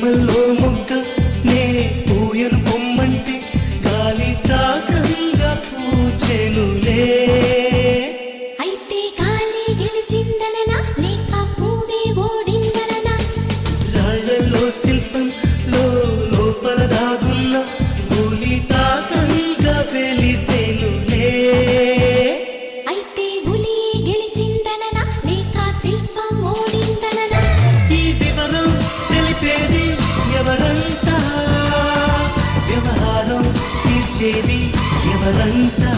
కొమ్మల్లో మొగ్గ నే పూయను పొమ్మంటే గాలి తాకంగా పూచెనులే. అయితే గాలి గెలిచిందననా లేక పువ్వే ఓడిందననా? రాళ్ళల్లో శిల్పం లోపల దాగున్న పూలి తాకంగా వెలిసెనులే. అయితే పులి గెలిచిందననా లేక శిల్పం ఓడిందననా? ఈ వివరం తెలిపేది ఎవరంతా, వ్యవహారం తీర్చేది ఎవరంతా.